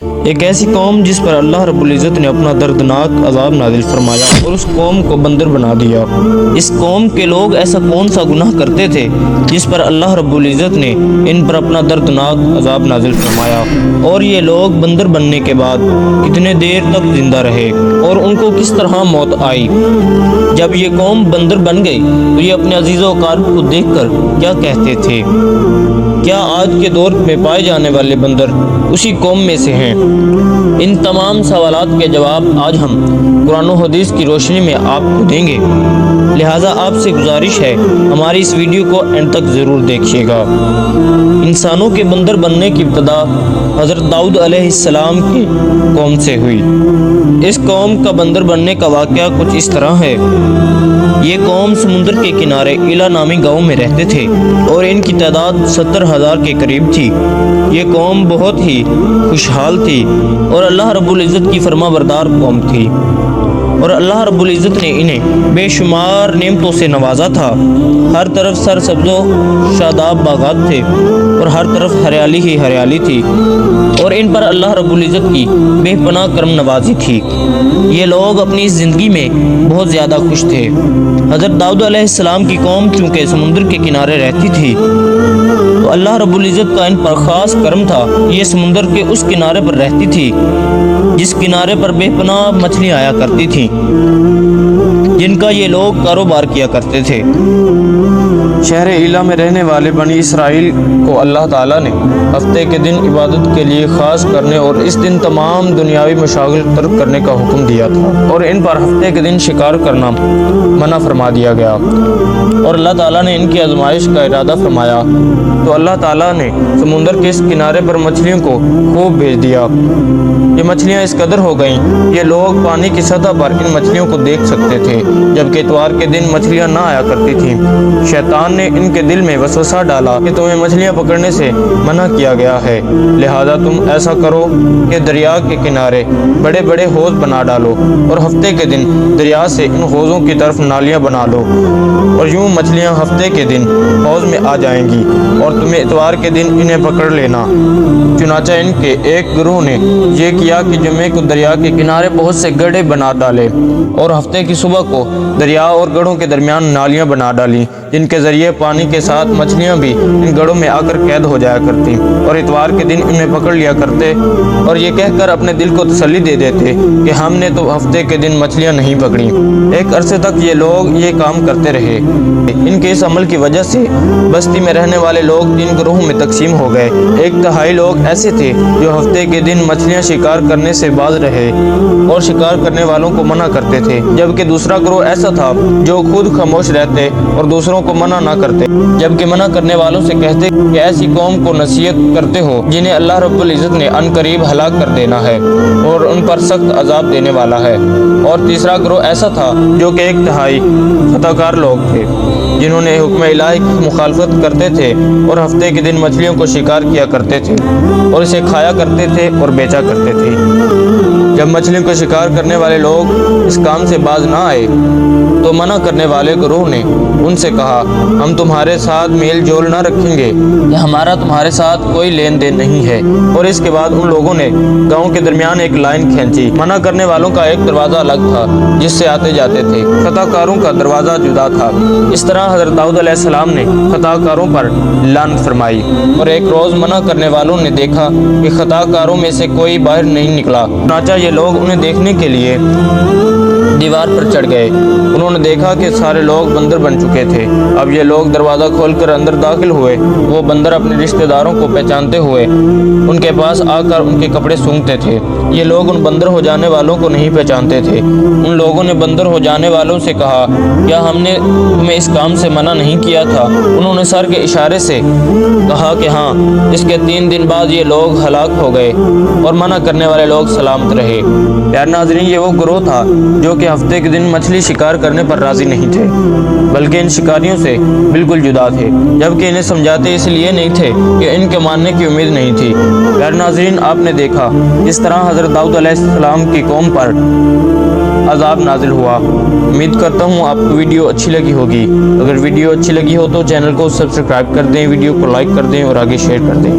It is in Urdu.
ایک ایسی قوم جس پر اللہ رب العزت نے اپنا دردناک عذاب نازل فرمایا اور اس قوم کو بندر بنا دیا۔ اس قوم کے لوگ ایسا کون سا گناہ کرتے تھے جس پر اللہ رب العزت نے ان پر اپنا دردناک عذاب نازل فرمایا، اور یہ لوگ بندر بننے کے بعد کتنے دیر تک زندہ رہے اور ان کو کس طرح موت آئی۔ جب یہ قوم بندر بن گئی تو یہ اپنے عزیز و اقارب کو دیکھ کر کیا کہتے تھے؟ کیا آج کے دور میں پائے جانے والے بندر اسی قوم میں سے ہیں؟ ان تمام سوالات کے جواب آج ہم قرآن و حدیث کی روشنی میں آپ کو دیں گے، لہٰذا آپ سے گزارش ہے ہماری اس ویڈیو کو اینڈ تک ضرور دیکھیے گا۔ انسانوں کے بندر بننے کی ابتدا حضرت داؤد علیہ السلام کی قوم سے ہوئی۔ اس قوم کا بندر بننے کا واقعہ کچھ اس طرح ہے۔ یہ قوم سمندر کے کنارے ایلا نامی گاؤں میں رہتے تھے اور ان کی تعداد 70,000 کے قریب تھی۔ یہ قوم بہت ہی خوشحال تھی اور اللہ رب العزت کی فرما بردار قوم تھی، اور اللہ رب العزت نے انہیں بے شمار نعمتوں سے نوازا تھا۔ ہر طرف سرسبز و شاداب باغات تھے اور ہر طرف ہریالی ہی ہریالی تھی، اور ان پر اللہ رب العزت کی بے پناہ کرم نوازی تھی۔ یہ لوگ اپنی اس زندگی میں بہت زیادہ خوش تھے۔ حضرت داؤد علیہ السلام کی قوم چونکہ سمندر کے کنارے رہتی تھی تو اللہ رب العزت کا ان پر خاص کرم تھا۔ یہ سمندر کے اس کنارے پر رہتی تھی جس کنارے پر بے پناہ مچھلیاں آیا کرتی تھیں، جن کا یہ لوگ کاروبار کیا کرتے تھے۔ شہر ایلا میں رہنے والے بنی اسرائیل کو اللہ تعالیٰ نے ہفتے کے دن عبادت کے لیے خاص کرنے اور اس دن تمام دنیاوی مشاغل ترک کرنے کا حکم دیا تھا، اور ان پر ہفتے کے دن شکار کرنا منع فرما دیا گیا، اور اللہ تعالیٰ نے ان کی آزمائش کا ارادہ فرمایا تو اللہ تعالیٰ نے سمندر کے اس کنارے پر مچھلیوں کو خوب بھیج دیا۔ یہ مچھلیاں اس قدر ہو گئیں یہ لوگ پانی کی سطح پر ان مچھلیوں کو دیکھ سکتے تھے، جبکہ اتوار کے دن مچھلیاں نہ آیا کرتی تھیں۔ شیطان نے ان کے دل میں وسوسہ ڈالا کہ تمہیں مچھلیاں پکڑنے سے منع کیا گیا ہے، لہذا تم ایسا کرو کہ دریا کے کنارے بڑے بڑے حوض بنا ڈالو اور ہفتے کے دن دریا سے ان حوضوں کی طرف نالیاں بنا لو، اور یوں مچھلیاں ہفتے کے دن حوض میں آ جائیں گی اور تمہیں اتوار کے دن انہیں پکڑ لینا۔ چنانچہ ان کے ایک گروہ نے یہ کیا کہ جمعے کو دریا کے کنارے بہت سے گڑھے بنا ڈالے اور ہفتے کی صبح کو دریا اور گڑھوں کے درمیان نالیاں بنا ڈالیں، جن کے ذریعے پانی کے ساتھ مچھلیاں بھی ان گڑھوں میں آ کر قید ہو جایا کرتی اور اتوار کے دن انہیں پکڑ لیا کرتے، اور یہ کہہ کر اپنے دل کو تسلی دے دیتے کہ ہم نے تو ہفتے کے دن مچھلیاں نہیں پکڑی۔ ایک عرصے تک یہ لوگ یہ کام کرتے رہے۔ ان کے اس عمل کی وجہ سے بستی میں رہنے والے لوگ 3 گروہوں میں تقسیم ہو گئے۔ 1/3 لوگ ایسے تھے جو ہفتے کے دن مچھلیاں شکار کرنے سے باز رہے اور شکار کرنے والوں کو منع کرتے تھے، جبکہ دوسرا گروہ ایسا تھا جو خود خاموش رہتے اور دوسروں کو منع نہ کرتے، جبکہ منع کرنے والوں سے کہتے کہ ایسی قوم کو نصیحت کرتے ہو جنہیں اللہ رب العزت نے ان قریب ہلاک کر دینا ہے اور ان پر سخت عذاب دینے والا ہے۔ اور تیسرا گروہ ایسا تھا جو کہ 1/3 خطا کار لوگ تھے، جنہوں نے حکم الہی کی مخالفت کرتے تھے اور ہفتے کے دن مچھلیوں کو شکار کیا کرتے تھے اور اسے کھایا کرتے تھے اور بیچا کرتے تھے۔ جب مچھلیوں کو شکار کرنے والے لوگ اس کام سے باز نہ آئے تو منع کرنے والے گروہ نے ان سے کہا، ہم تمہارے ساتھ میل جول نہ رکھیں گے، ہمارا تمہارے ساتھ کوئی لین دین نہیں ہے۔ اور اس کے بعد ان لوگوں نے گاؤں کے درمیان ایک لائن کھینچی۔ منع کرنے والوں کا ایک دروازہ الگ تھا جس سے آتے جاتے تھے، خطا کاروں کا دروازہ جدا تھا۔ اس طرح حضرت داؤد علیہ السلام نے خطا کاروں پر لعنت فرمائی، اور ایک روز منع کرنے والوں نے دیکھا کہ خطا کاروں میں سے کوئی باہر نہیں نکلا، چنانچہ یہ لوگ انہیں دیکھنے کے لیے دیوار پر چڑھ گئے۔ انہوں نے دیکھا کہ سارے لوگ بندر بن چکے تھے۔ اب یہ لوگ دروازہ کھول کر اندر داخل ہوئے۔ وہ بندر اپنے رشتہ داروں کو پہچانتے ہوئے ان کے پاس آ کر ان کے کپڑے سونگھتے تھے۔ یہ لوگ ان بندر ہو جانے والوں کو نہیں پہچانتے تھے۔ ان لوگوں نے بندر ہو جانے والوں سے کہا، کیا ہم نے تمہیں اس کام سے منع نہیں کیا تھا؟ انہوں نے سر کے اشارے سے کہا کہ ہاں۔ اس کے 3 دن بعد یہ لوگ ہلاک ہو گئے اور منع کرنے والے لوگ سلامت رہے۔ پیارے ناظرین، یہ وہ گروہ تھا جو کہ ہفتے کے دن مچھلی شکار کرنے پر راضی نہیں تھے، بلکہ ان شکاریوں سے بالکل جدا تھے، جبکہ انہیں سمجھاتے اس لیے نہیں تھے کہ ان کے ماننے کی امید نہیں تھی۔ پیارے ناظرین، آپ نے دیکھا اس طرح حضرت داؤد علیہ السلام کی قوم پر عذاب نازل ہوا۔ امید کرتا ہوں آپ کو ویڈیو اچھی لگی ہوگی۔ اگر ویڈیو اچھی لگی ہو تو چینل کو سبسکرائب کر دیں، ویڈیو کو لائک کر دیں اور آگے شیئر کر دیں۔